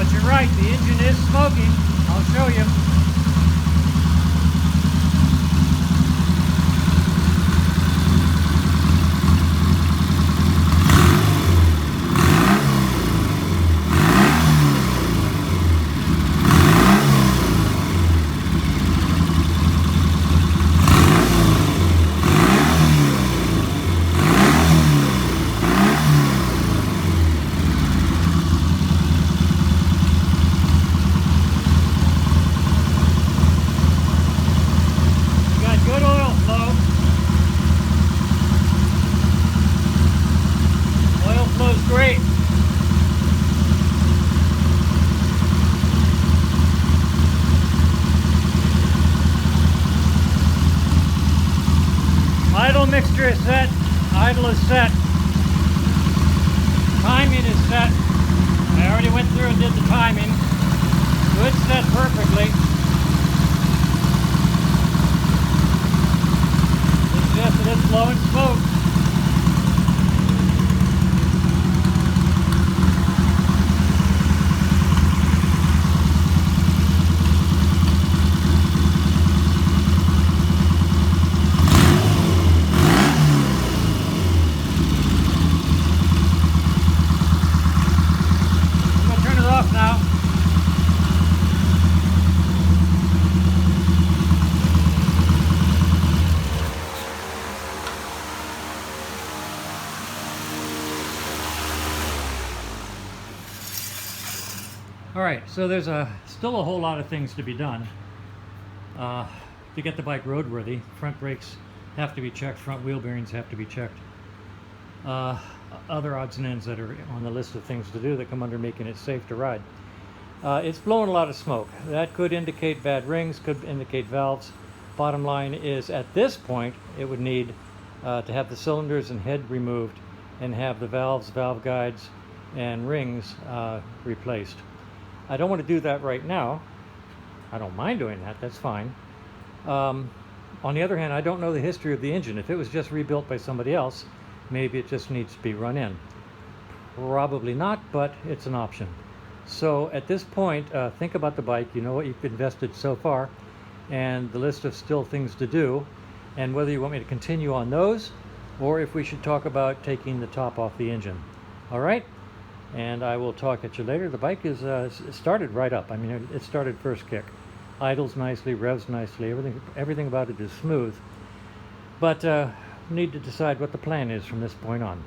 but you're right, the engine is smoking. I'll show you. Good oil flow. Oil flows great. Idle mixture is set. Idle is set. Timing is set. I already went through and did the timing. Good, set perfectly. Yes, it is blowing smoke. I'm going to turn it off now. Alright, so there's still a whole lot of things to be done to get the bike roadworthy. Front brakes have to be checked, front wheel bearings have to be checked. Other odds and ends that are on the list of things to do that come under making it safe to ride. It's blowing a lot of smoke. That could indicate bad rings, could indicate valves. Bottom line is, at this point, it would need to have the cylinders and head removed and have the valves, valve guides, and rings replaced. I don't want to do that right now. I don't mind doing that, that's fine. On the other hand, I don't know the history of the engine. If it was just rebuilt by somebody else, maybe it just needs to be run in. Probably not, but it's an option. So at this point, think about the bike. You know what you've invested so far and the list of still things to do, and whether you want me to continue on those or if we should talk about taking the top off the engine. All right? And I will talk at you later. The bike is started right up. I mean, it started first kick. Idles nicely, revs nicely, everything about it is smooth. But need to decide what the plan is from this point on.